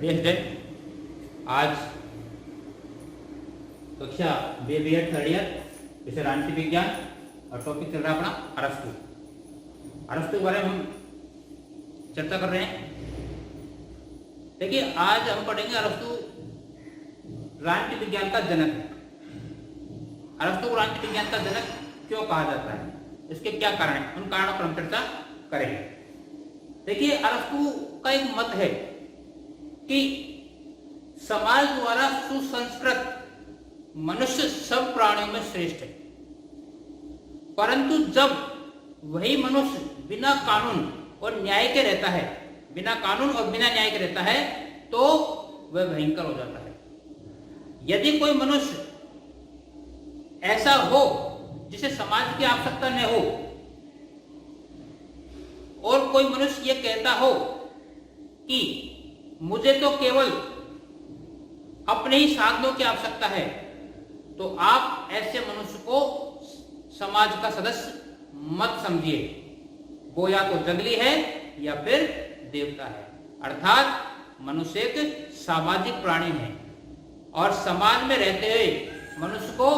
Next day आज कक्षा B.Ed third year, विषय राजनीति विज्ञान और टॉपिक चल रहा है अपना अरस्तु। अरस्तु के बारे में हम चर्चा कर रहे हैं। देखिए आज हम पढ़ेंगे अरस्तु राजनीति विज्ञान का जनक है। अरस्तु को राजनीति विज्ञान का जनक क्यों कहा जाता है, इसके क्या कारण है, उन कारणों पर हम चर्चा करेंगे। देखिए अरस्तु का एक मत है कि समाज द्वारा सुसंस्कृत मनुष्य सब प्राणियों में श्रेष्ठ है, परंतु जब वही मनुष्य बिना कानून और न्याय के रहता है, बिना कानून और बिना न्याय के रहता है, तो वह भयंकर हो जाता है। यदि कोई मनुष्य ऐसा हो जिसे समाज की आवश्यकता न हो, और कोई मनुष्य ये कहता हो कि मुझे तो केवल अपने ही साधनों की आवश्यकता है, तो आप ऐसे मनुष्य को समाज का सदस्य मत समझिए। वो या तो जंगली है या फिर देवता है। अर्थात मनुष्य एक सामाजिक प्राणी है और समाज में रहते हुए मनुष्य को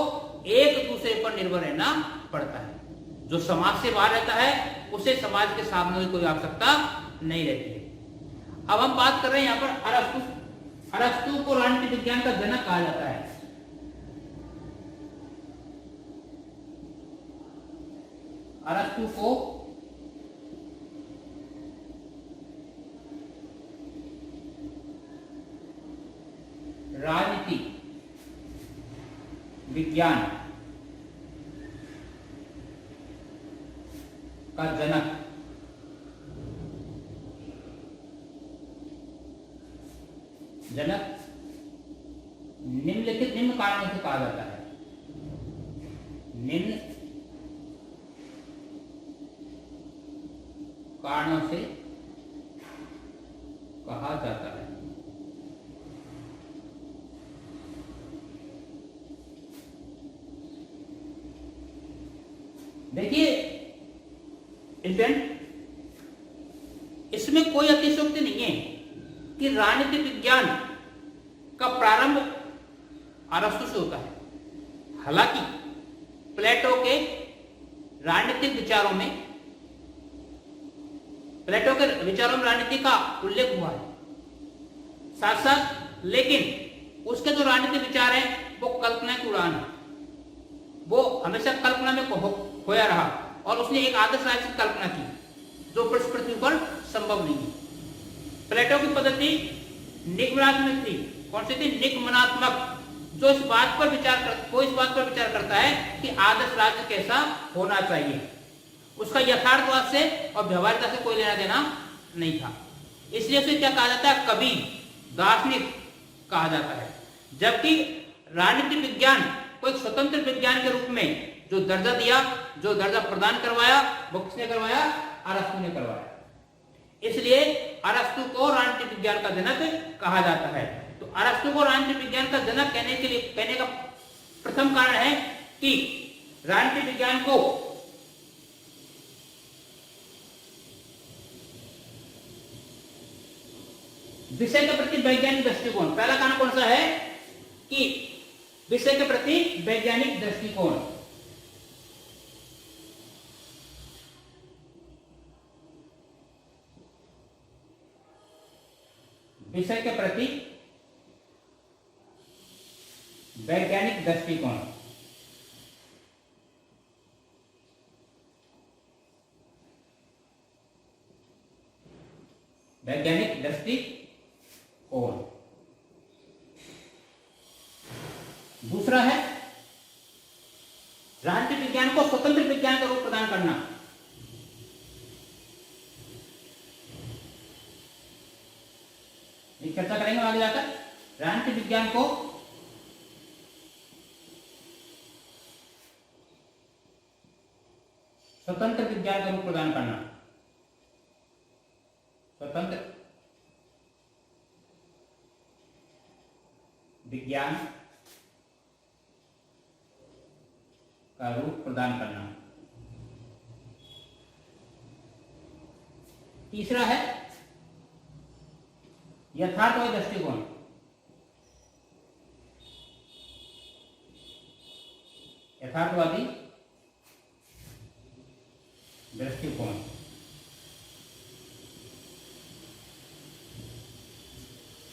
एक दूसरे पर निर्भर रहना पड़ता है। जो समाज से बाहर रहता है उसे समाज के साधनों की कोई आवश्यकता नहीं रहती है। अब हम बात कर रहे हैं यहाँ पर अरस्तु। अरस्तु को राजनीति विज्ञान का जनक कहा जाता है। अरस्तु को राजनीति विज्ञान का जनक निम्नलिखित निम्न कारणों से कहा जाता है। निम्न कारणों से कहा जाता है। देखिए स्टूडेंट, इसमें कोई अतिशयोक्ति नहीं है कि राजनीति विज्ञान का प्रारंभ अरस्तु से होता है। हालांकि प्लेटो के राजनीतिक विचारों में राजनीति का उल्लेख हुआ है साथ साथ, लेकिन उसके जो राजनीतिक विचार हैं वो कल्पना की उड़ान है। वो हमेशा कल्पना में खोया रहा और उसने एक आदर्श राज्य की कल्पना की जो पृथ्वी पर संभव नहीं है। प्लेटो की पद्धति निगमनात्मक थी। कौन सी थी? निगमनात्मक, जो इस बात पर विचार करता है कि आदर्श राज्य कैसा होना चाहिए। उसका यथार्थवाद से और व्यवहारिकता से कोई लेना देना नहीं था। इसलिए उसे क्या कहा जाता है? कवि, दार्शनिक कहा जाता है। जबकि राजनीति विज्ञान को एक स्वतंत्र विज्ञान के रूप में जो दर्जा दिया, जो दर्जा प्रदान करवाया, वो किसने करवाया? अरस्तु ने करवाया। इसलिए अरस्तु को राजनीति विज्ञान का जनक कहा जाता है। तो अरस्तु को राजनीति विज्ञान का जनक कहने का प्रथम कारण है कि राजनीति विज्ञान को विषय के प्रति वैज्ञानिक दृष्टिकोण, पहला कारण कौन सा है कि विषय के प्रति वैज्ञानिक दृष्टिकोण। विषय के प्रति वैज्ञानिक दृष्टिकोण। वैज्ञानिक दृष्टिकोण। दूसरा है राजनीति विज्ञान को स्वतंत्र विज्ञान का रूप प्रदान करना। एक चर्चा करेंगे आगे जाकर। राजनीति विज्ञान को स्वतंत्र विज्ञान का रूप प्रदान करना। स्वतंत्र विज्ञान का रूप प्रदान करना। तीसरा है यथार्थवादी दृष्टिकोण, यथार्थवादी दृष्टिकोण,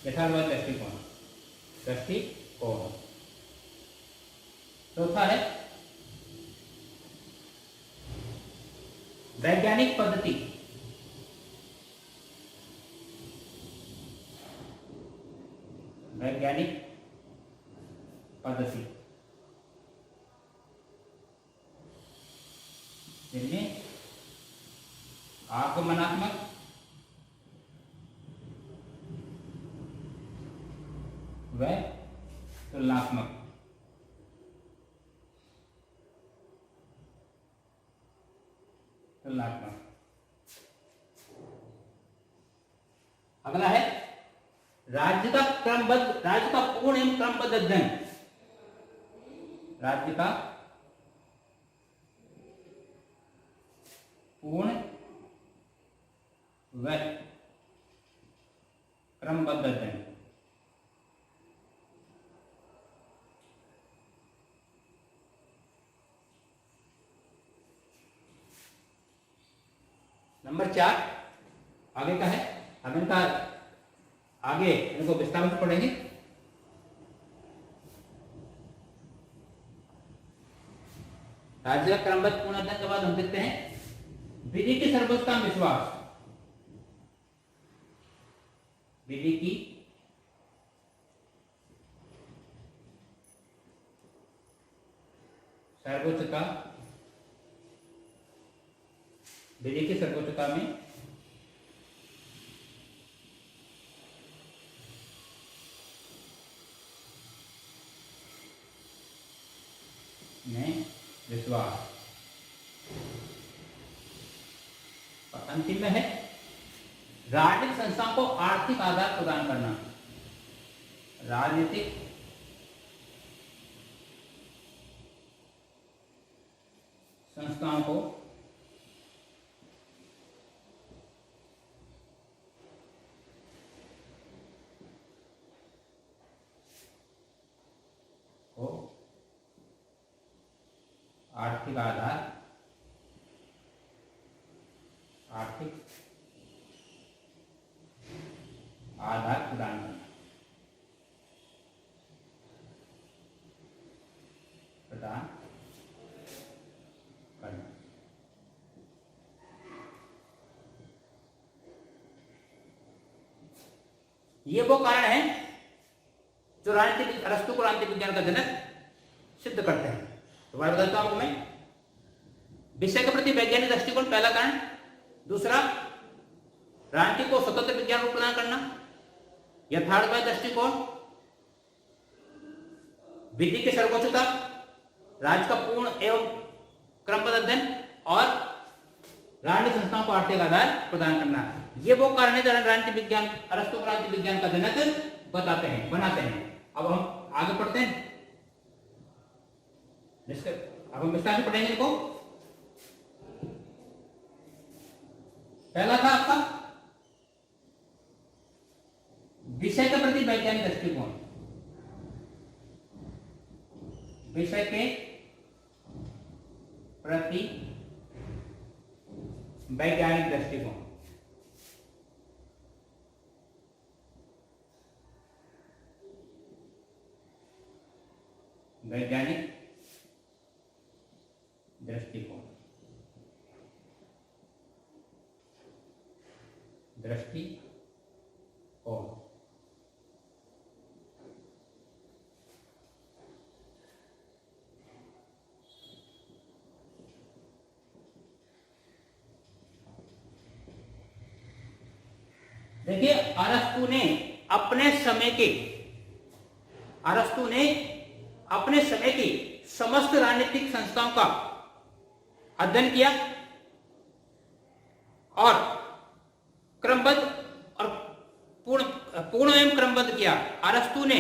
यथार्थवादी दृष्टिकोण, दृष्टिकोण। चौथा है वैज्ञानिक पद्धति, वैज्ञानिक पद्धति, जिनमें आगमनात्मक, व तुलनात्मक, तुलनात्मक। अगला है राज्य का क्रमबद्ध, राज्य का पूर्ण एवं क्रमबद्ध अध्ययन, राज्य का पूर्ण व क्रमबद्ध अध्ययन। नंबर 4 आगे का है, हम इनका आगे इनको विस्तार से पढ़ेंगे। राज्य का क्रमबद्ध पूर्ण अध्ययन के बाद हम देखते हैं विधि की सर्वोच्चता में विश्वास, विधि की सर्वोच्चता, विधि की सर्वोच्चता में विश्वास। अंतिम में है राजनीतिक संस्थाओं को आर्थिक आधार प्रदान करना, राजनीतिक संस्थाओं को आर्थिक आधार, आर्थिक आधार प्रदान करना, प्रदान करना। ये वो कारण है जो राजनीतिक अरस्तु को राजनीतिक विज्ञान का जनक सिद्ध करते हैं। दोबारा बताता हूं मैं, विषय के प्रति वैज्ञानिक दृष्टिकोण पहला कारण, दूसरा राजनीति को स्वतंत्र विज्ञान रूप प्रदान करना, यथार्थवादी दृष्टिकोण, विधि की सर्वोच्चता, राज्य का पूर्ण एवं क्रमबद्ध अध्ययन और राजनीतिक संस्थाओं को आर्थिक आधार प्रदान करना। ये वो कारण है जो राजनीतिक विज्ञान, अरस्तु को राजनीतिक विज्ञान का जनक बताते हैं, बनाते हैं। अब हम आगे पढ़ते हैं, अब हम विस्तार से पढ़ेंगे इनको। पहला था आपका विषय के प्रति वैज्ञानिक दृष्टिकोण, विषय के प्रति वैज्ञानिक दृष्टिकोण, वैज्ञानिक दृष्टिकोण, दृष्टिकोण। देखिए अरस्तु ने अपने समय की समस्त राजनीतिक संस्थाओं का अध्ययन किया और क्रमबद्ध और पूर्ण एवं क्रमबद्ध किया। अरस्तु ने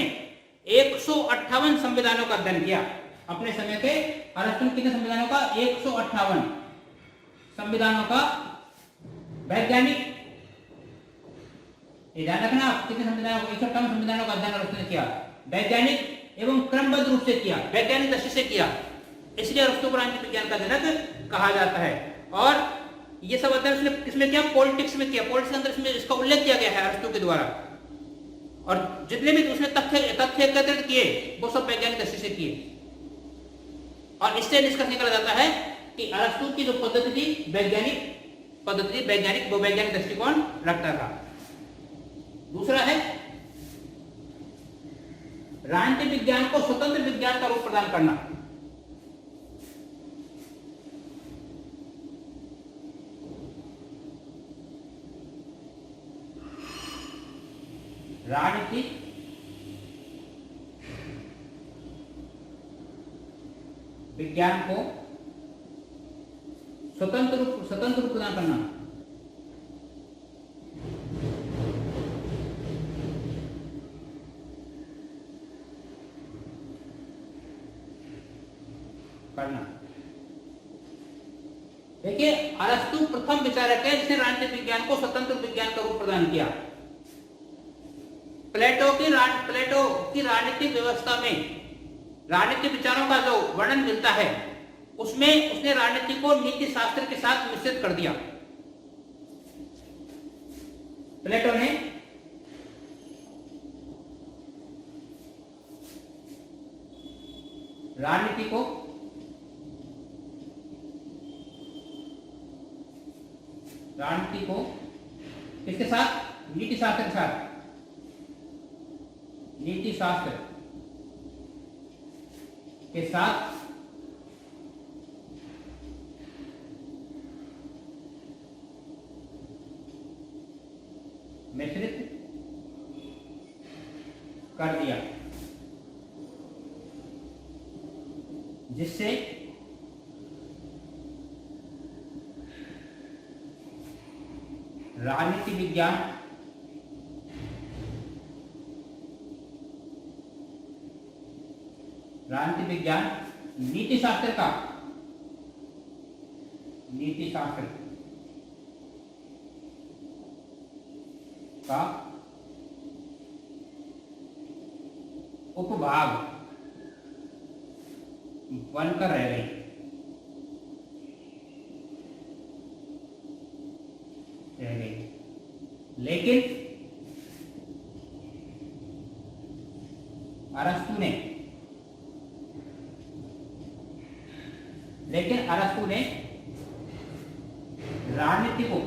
158 संविधानों का अध्ययन किया अपने समय के। अरस्तु ने कितने संविधानों का? 158 संविधानों का वैज्ञानिक ये ध्यान रखना, आप कितने संविधानों को, 158 संविधानों का अध्ययन अरस्तु ने किया, वैज्ञानिक एवं क्रमबद्ध रूप से किया, वैज्ञानिक दृष्टि से किया, इसलिए अरस्तु को राजनीतिक विज्ञान का जनक कहा जाता है। और ये सब अध्ययन उसने किसमें किया? पॉलिटिक्स में किया। पॉलिटिक्स के अंदर इसमें इसका उल्लेख किया गया है अरस्तु के द्वारा, और जितने भी उसने तथ्य एकत्रित किए वो सब वैज्ञानिक दृष्टि से किए, और इससे निष्कर्ष निकाला जाता है कि अरस्तु की जो पद्धति थी वैज्ञानिक पद्धति, वैज्ञानिक दृष्टिकोण रखता था। दूसरा है राजनीतिक विज्ञान को स्वतंत्र विज्ञान का रूप प्रदान करना। राजनीतिक विज्ञान को स्वतंत्र रूप प्रदान करना। देखिए, अरस्तु प्रथम विचारक है जिसने राजनीतिक विज्ञान को स्वतंत्र विज्ञान का रूप प्रदान किया। प्लेटो की राजनीतिक व्यवस्था में राजनीतिक विचारों का जो वर्णन मिलता है उसमें उसने राजनीति को नीति शास्त्र के साथ मिश्रित कर दिया। प्लेटो ने राजनीति को किसके साथ? नीति शास्त्र के साथ, नीति शास्त्र के साथ मिश्रित कर दिया, जिससे राजनीति विज्ञान नीति शास्त्र का उपभाग बनकर रह गई। लेकिन अरस्तु ने राजनीति को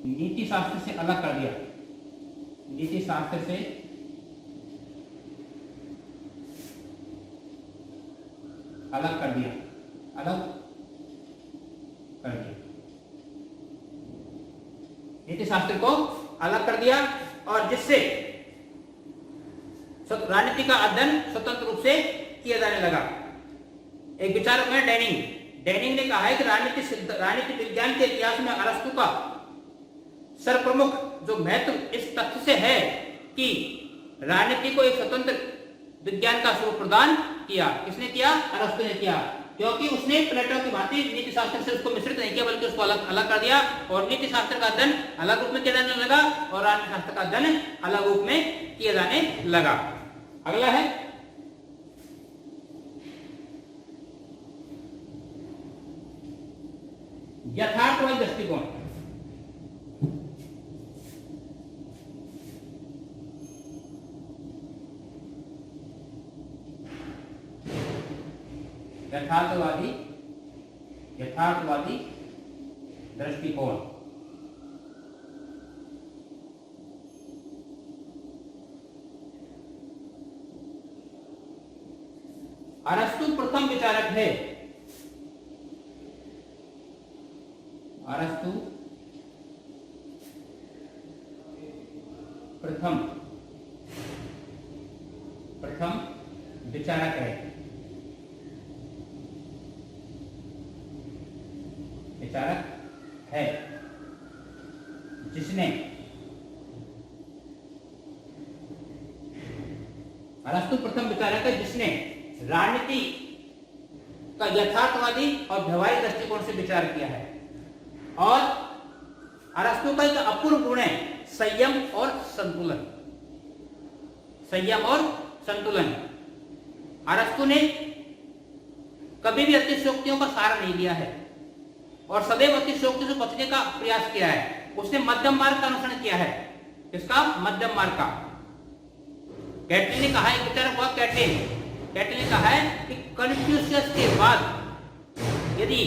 नीति शास्त्र से अलग कर दिया, नीति शास्त्र से अलग कर दिया। नीति शास्त्र को अलग कर दिया और जिससे राजनीति का अध्ययन स्वतंत्र रूप से किया जाने लगा। एक विचारक है डेनिंग ने कहा है कि राजनीति विज्ञान के इतिहास में अरस्तु का सर्वप्रमुख जो महत्व इस तथ्य से है कि राजनीति को एक स्वतंत्र विज्ञान का स्वरूप प्रदान किया। किसने किया? अरस्तु ने किया, क्योंकि उसने प्लेटो की भांति नीति शास्त्र से उसको मिश्रित नहीं किया बल्कि उसको अलग कर दिया और नीति शास्त्र का अध्ययन अलग रूप में किया जाने लगा और राजनीति शास्त्र का अध्ययन अलग रूप में किया जाने लगा। अगला है यथार्थवादी दृष्टिकोण। यथार्थवादी दृष्टिकोण अरस्तु प्रथम विचारक है। अरस्तु प्रथम विचारक है जिसने अरस्तु प्रथम विचारक है जिसने राजनीति का यथार्थवादी और व्यवहारिक दृष्टिकोण से विचार किया है। और अरस्तु का एक अपूर्व गुण है संयम और संतुलन। संयम और संतुलन। अरस्तु ने कभी भी अतिशयोक्तियों का सहारा नहीं लिया है और सदैव अतिशयोक्ति से बचने का प्रयास किया है। उसने मध्यम मार्ग का अनुसरण किया है। इसका मध्यम मार्ग का। कैटलिन ने कहा, एक विचारक हुआ कैटलिन ने कहा है कि कन्फ्यूशियस के बाद यदि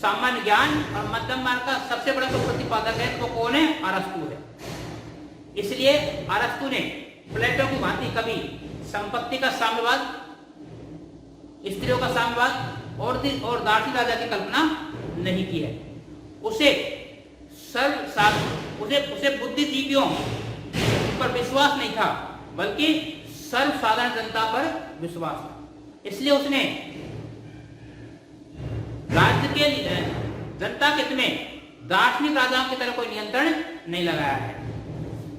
सामान्य ज्ञान और मध्यम मार्ग का सबसे बड़ा कोई प्रतिपादक है तो कौन है? अरस्तु है। इसलिए अरस्तु ने प्लेटो की भांति कभी संपत्ति का साम्यवाद, स्त्रियों का साम्यवाद और दार्शनिक राजा की कल्पना नहीं की है। उसे उसे बुद्धिजीवियों पर विश्वास नहीं था, बल्कि सर्वसाधारण जनता पर विश्वास था। इसलिए उसने राज्य के जनता के हित में दार्शनिक राजाओं की तरह कोई नियंत्रण नहीं लगाया है।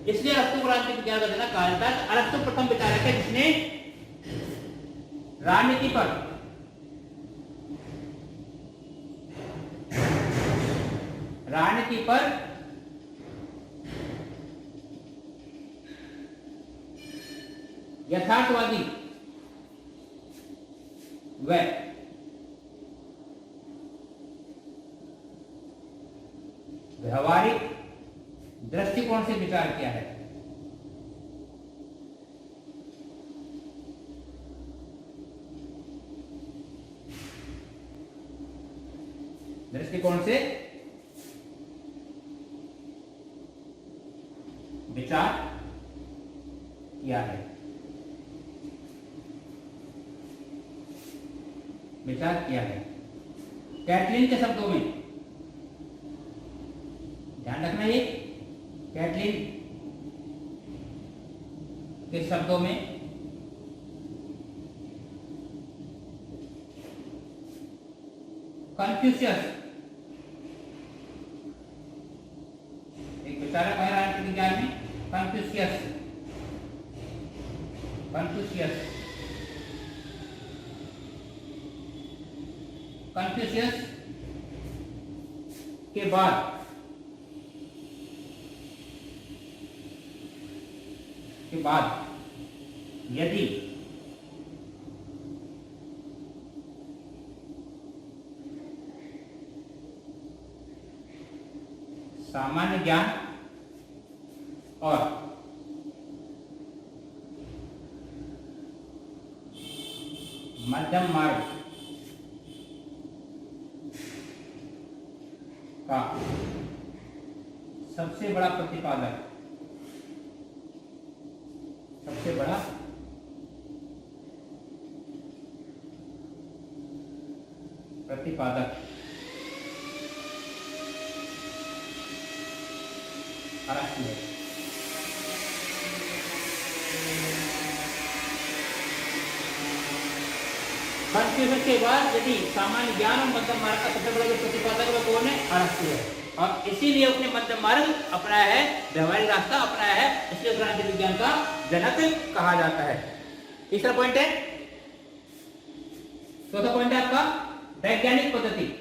इसलिए अरस्तु को राजनीतिक विज्ञान का जनक कहा जाता है। अरस्तु प्रथम विचारक है जिसने राजनीति पर यथार्थवादी व व्यवहारिक दृष्टिकोण से विचार किया है। दृष्टिकोण से विचार किया है। कैटलिन के शब्दों में ध्यान रखना, ये कैटलिन के शब्दों में कन्फ्यूशियस एक विचारक है राजनीतिक विज्ञान में। कन्फ्यूशियस के बाद यदि सामान्य ज्ञान और मध्यम मार्ग का सबसे बड़ा प्रतिपादक अरस्तु है। कन्फ्यूशियस के बाद यदि सामान्य ज्ञान और मध्यम मार्ग का सबसे बड़ा जो प्रतिपादक वो कौन है? अरस्तु है। और इसीलिए उसने मध्यम मार्ग अपनाया है, व्यवहारिक रास्ता अपनाया है, इसलिए राजनीतिक विज्ञान का जनक कहा जाता है। तीसरा पॉइंट है, चौथा पॉइंट है आपका वैज्ञानिक पद्धति।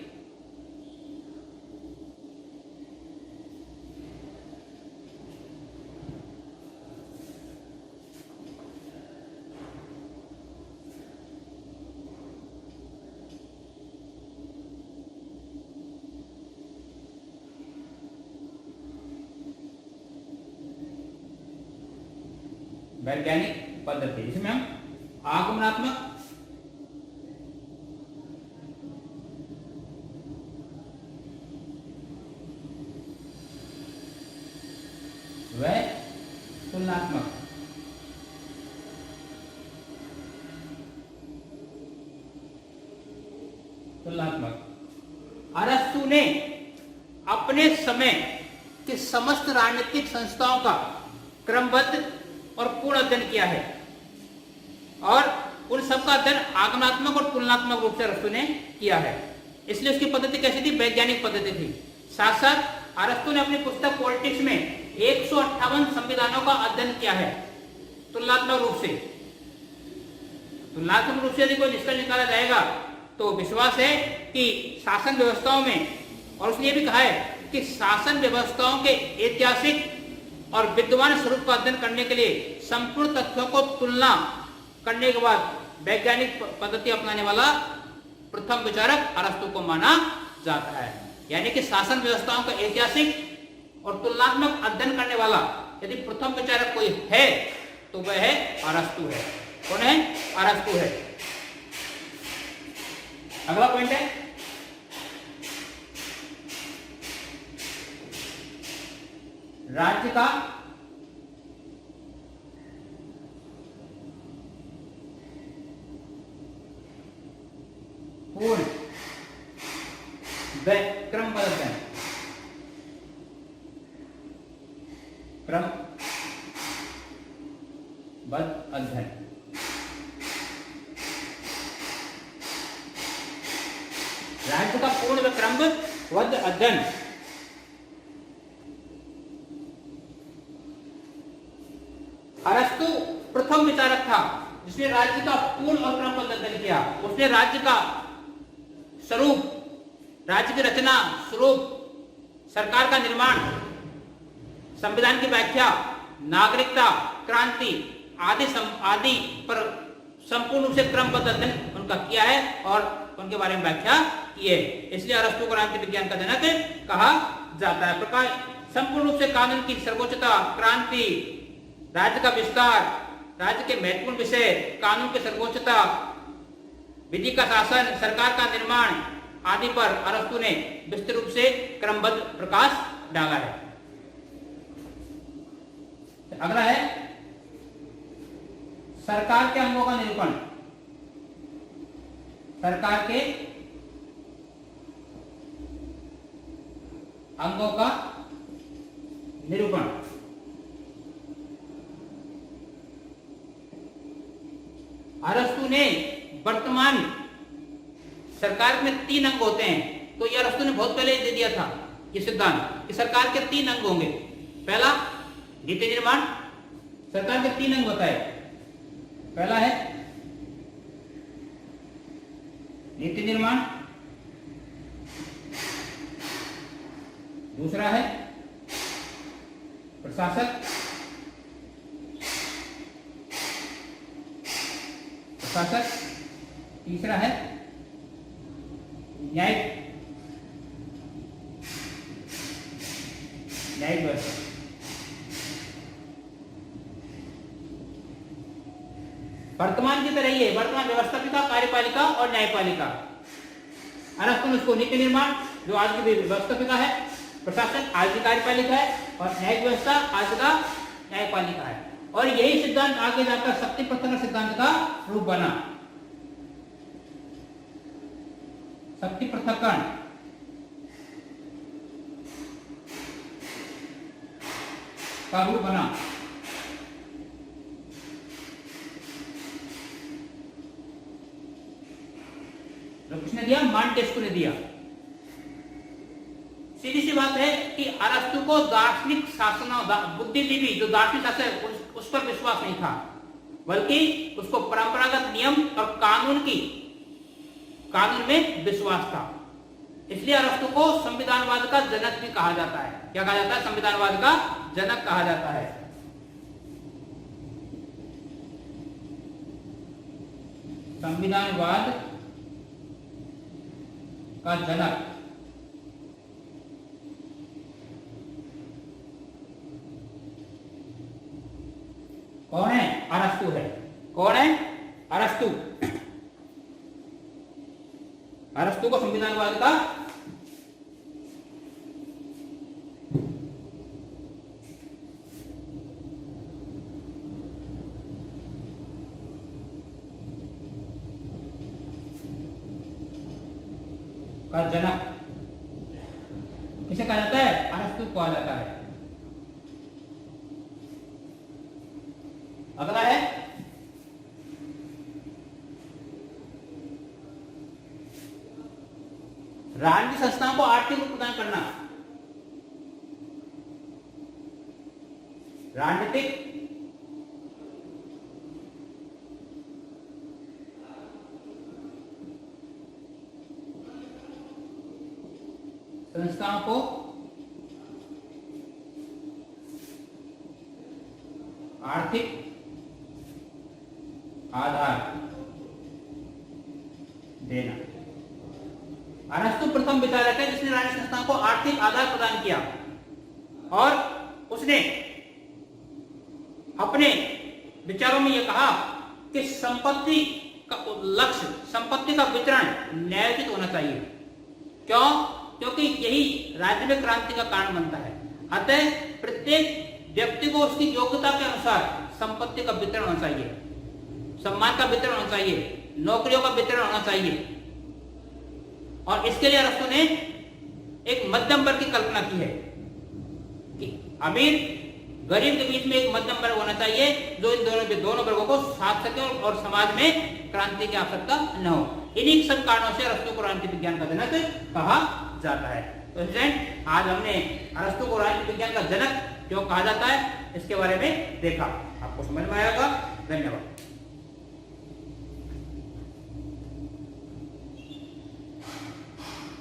वैज्ञानिक पद्धति जिसमें हम आगमनात्मक, व तुलनात्मक अरस्तु ने अपने समय के समस्त राजनीतिक संस्थाओं का क्रमबद्ध और पूर्ण अध्ययन किया है और उन सबका अध्ययन आगमनात्मक और तुलनात्मक रूप से अरस्तु ने किया है। इसलिए उसकी पद्धति कैसी थी? वैज्ञानिक पद्धति थी। साथ साथ अरस्तु ने अपनी पुस्तक पॉलिटिक्स में 158 संविधानों का अध्ययन किया है तुलनात्मक रूप से। तुलनात्मक रूप से यदि कोई निष्कर्ष निकाला जाएगा तो विश्वास है कि शासन व्यवस्थाओं में, और उसने ये भी कहा है कि शासन व्यवस्थाओं के ऐतिहासिक और विद्वान स्वरूप का अध्ययन करने के लिए संपूर्ण तथ्यों को तुलना करने के बाद वैज्ञानिक पद्धति अपनाने वाला प्रथम विचारक अरस्तु को माना जाता है। यानी कि शासन व्यवस्थाओं का ऐतिहासिक और तुलनात्मक अध्ययन करने वाला यदि प्रथम विचारक कोई है तो वह है अरस्तु है। कौन है? अरस्तु है। अगला पॉइंट है राज्य का पूर्ण व क्रमबद्ध अध्ययन। क्रमबद्ध अध्ययन राज्य का पूर्ण व क्रमबद्ध अध्ययन अरस्तु प्रथम विचारक था जिसने राज्य का पूर्ण और क्रमबद्ध अध्ययन किया। उसने राज्य का स्वरूप, राज्य की रचना, स्वरूप, सरकार का निर्माण, संविधान की व्याख्या, नागरिकता, क्रांति आदि पर संपूर्ण रूप से क्रमबद्ध अध्ययन उनका किया है और उनके बारे में व्याख्या की है। इसलिए अरस्तु को राजनीति विज्ञान का जनक कहा जाता है। प्रकार संपूर्ण रूप से कानून की सर्वोच्चता, क्रांति, राज्य का विस्तार, राज्य के महत्वपूर्ण विषय, कानून की सर्वोच्चता, विधि का शासन, सरकार का निर्माण आदि पर अरस्तु ने विस्तृत रूप से क्रमबद्ध प्रकाश डाला है। अगला है सरकार के अंगों का निरूपण। सरकार के अंगों का निरूपण। अरस्तु ने वर्तमान सरकार में 3 अंग होते हैं, तो ये अरस्तु ने बहुत पहले दे दिया था ये सिद्धांत कि सरकार के 3 अंग होंगे। पहला नीति निर्माण, सरकार के 3 अंग बताए। पहला है नीति निर्माण, दूसरा है प्रशासक, तीसरा है न्यायिक व्यवस्था। वर्तमान की तरह ही है, वर्तमान व्यवस्थापिका, कार्यपालिका और न्यायपालिका। अरस्तु ने उसको नीति निर्माण जो आज की व्यवस्थापिका है, प्रशासन आज की कार्यपालिका है और न्यायिक व्यवस्था आज का न्यायपालिका है। और यही सिद्धांत आगे जाकर शक्ति पृथक्करण सिद्धांत का रूप बना। शक्ति पृथक्करण का रूप बना। तो किसने दिया? मांटेस्क्यू ने दिया। सीधी सी बात है कि अरस्तु को दार्शनिक शासन, बुद्धिजीवी जो दार्शनिक शासन है उस पर विश्वास नहीं था, बल्कि उसको परंपरागत नियम और कानून में विश्वास था। इसलिए अरस्तु को संविधानवाद का जनक भी कहा जाता है। क्या कहा जाता है? संविधानवाद का जनक कहा जाता है। संविधानवाद का जनक कौन है? अरस्तु है। कौन है? अरस्तु। अरस्तु को संविधानवाद का जनक किसे कहा जाता है? अरस्तु को कहा जाता है। अगला है राजनीतिक संस्थाओं को आर्थिक रूप प्रदान करना। राजनीतिक आर्थिक आधार देना। अरस्तु प्रथम विचारक है जिसने राजनीतिक संस्थाओं को आर्थिक आधार प्रदान किया और उसने अपने विचारों में यह कहा कि संपत्ति का लक्ष्य, संपत्ति का वितरण न्यायोचित होना चाहिए। क्यों? क्योंकि यही राजनीतिक क्रांति का कारण बनता है। अतः प्रत्येक व्यक्ति को उसकी योग्यता के अनुसार संपत्ति का वितरण होना चाहिए, सम्मान का वितरण होना चाहिए, नौकरियों का वितरण होना चाहिए। और इसके लिए अरस्तु ने एक मध्यम वर्ग की कल्पना की है कि अमीर गरीब के बीच में एक मध्यम वर्ग होना चाहिए जो इन दोनों वर्गों को साथ सके और समाज में क्रांति की आवश्यकता न हो। इन्हीं सब कारणों से अरस्तु को राजनीति विज्ञान का जनक कहा जाता है। तो स्टूडेंट, आज हमने अरस्तु को राजनीति विज्ञान का जनक क्यों कहा जाता है इसके बारे में देखा। आपको समझ में आएगा। धन्यवाद।